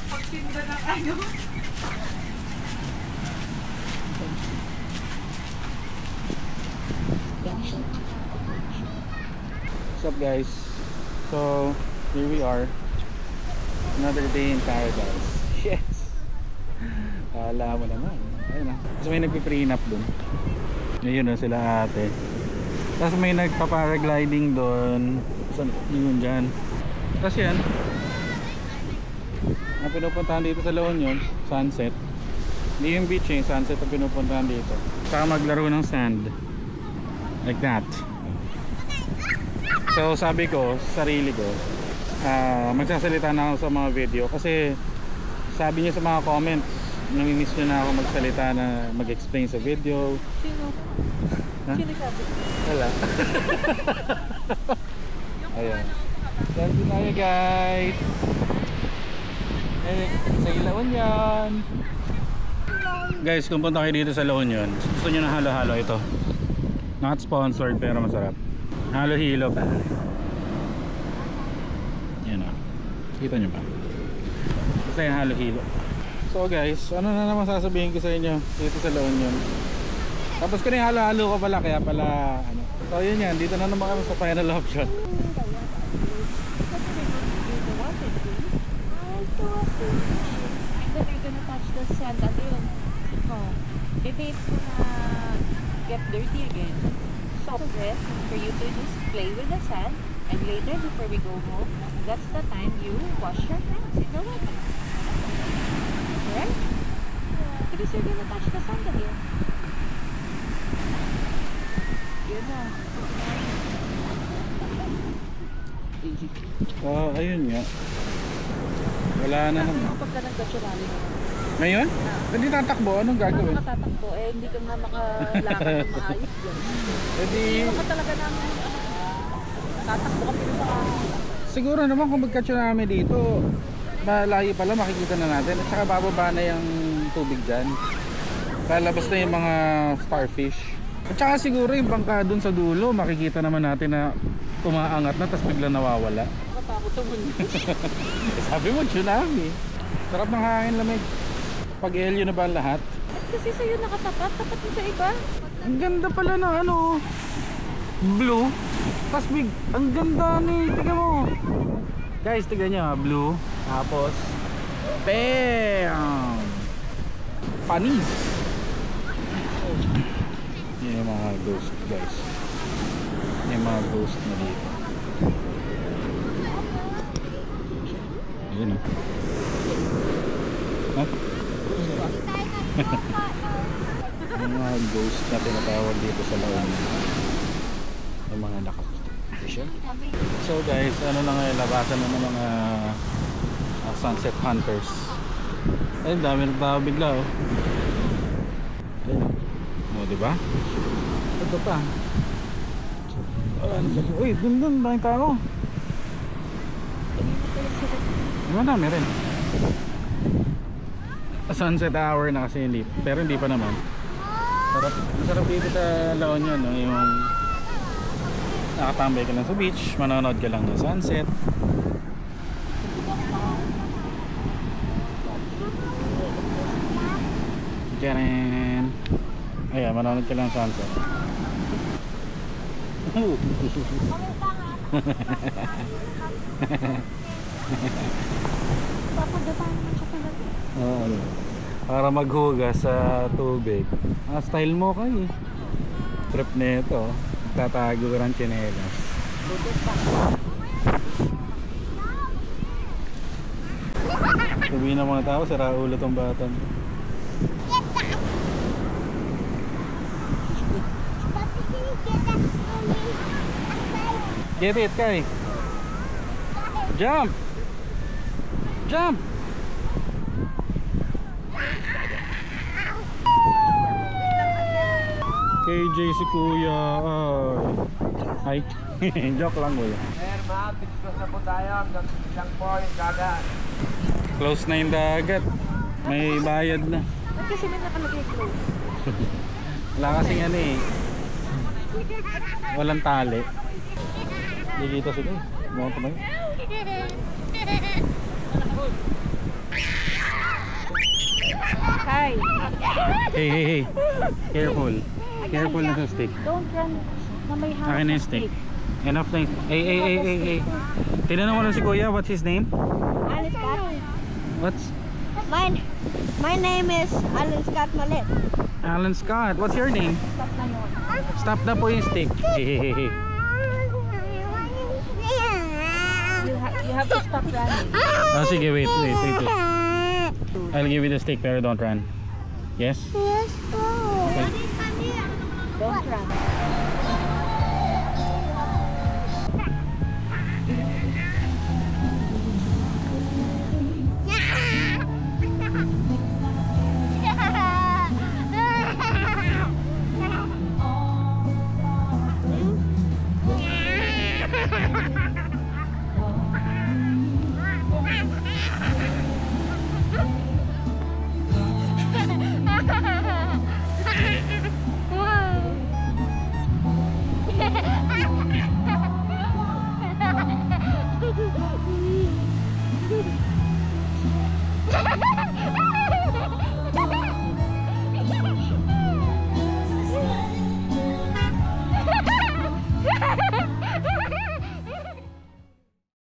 Pagtinda ng ano. What's up guys? So here we are, another day in paradise. Yes! Alam mo naman. Ayun na. Tapos may nagpiprenup dun. Ayun na sila ate. Tapos may nagpa-paragliding dun. Yun dyan. Tapos yan, ang pinupuntahan dito sa La Union, sunset. Hindi yung beach eh, sunset ang pinupuntahan dito. Saka maglaro ng sand. Like that. So sabi ko sa sarili ko, magsasalita na ako sa mga video. Kasi sabi niyo sa mga comments, namimiss nyo na ako magsalita na mag-explain sa video. Sino? Ha? Sino sabi? Wala. Ayan. Dance tayo guys. Sa La Union. Guys, kung punta kayo dito sa La Union, gusto nyo na halo-halo ito. Not sponsored pero masarap. Halo hilo pa. Yan o. Kita nyo ba? Basta yung halo hilo. So guys, ano na naman sasabihin ko sa inyo dito sa La Union. Tapos ko na yung halo-halo ko pala, kaya pala ano. So yun yan, dito na naman kami sa final option. And then you're gonna touch the sand again. Oh. Maybe it's gonna get dirty again. So this for you to just play with the sand, and later before we go home, that's the time you wash your hands in the water. Right? Because you're gonna touch the sand again. Yun na. Ayun nga. Wala na naman. Kapag ka nag-gaturali na. Ngayon? Hindi tatakbo, anong gagawin? Paano matatakbo? Eh, hindi ka nga makalakad ng maayos yan. Hindi ka talaga nang tatakbo ka pinaka. Siguro naman kung magka-tsunami dito, malayo pala makikita na natin. At saka bababa na yung tubig dyan. Lalabas na yung mga starfish. At saka siguro yung bangka dun sa dulo, makikita naman natin na umaangat na tapos bigla nawawala. Nakatakot naman. Sabi mo, tsunami. Sarap ng hangin, lamig. Pag-elyo na ba ang lahat? Kasi sa'yo nakatapat, tapat mo sa iba. Ang ganda pala ng ano, blue. Tapos big, ang ganda ni, tignan mo. Guys, tignan nyo ha, blue. Tapos, bam! Panis. Yan yung mga ghost guys. Yung mga ghost na dito. Ayun o. Huh? Yung mga ghost na tinatawag dito sa La Union. Yung mga nakaposition. So guys, ano na ngayon, labasan na ng mga sunset hunters. Ayun, dami nagtao bigla oh. Ayun o, diba? Ito pa. Uy, dun, maraming tao. Marami rin. Sunset hour na kasi hindi, pero hindi pa naman. Sarap dito sa La Union, no? Yung nakatambay ka lang sa beach, manonood ka lang ng sunset. Diyan. Ayan, manonood ka lang ng sunset. Papadapa naman siya pala. Oo, para maghugas sa tubig. Style mo kayo. Trip na ito. Tatago ka ng tsinelas. Sabihin ng mga tao, sira ulo tong bata. Get it, Kai. Jump! Jump! KJ si Kuya. Ay, joke lang Kuya. Close na po tayo. Hanggang lang po yung dagat. Close na yung dagat. May bayad na. Ba't kasi may nakalagay close? Wala kasing ano eh. Walang tali. Hindi dito sila eh. Mga kamay. Hi. Hey, hey, hey. Careful. Careful na sa stick. Don't run na may hawak Akin na na yung stick. Enough na yung... Hey, hey, hey, hey, hey. Tinanong mo na si Kuya, what's his name? Alan Scott. What's... My name is Alan Scott Malet. Alan Scott. What's your name? Stop na yun. Stop na po yung stick. Hey, hey, hey, hey. You have to stop running. Oh, sige, wait. I'll give you the stick pero don't run. Yes? Yes, go. Okay. Don't run.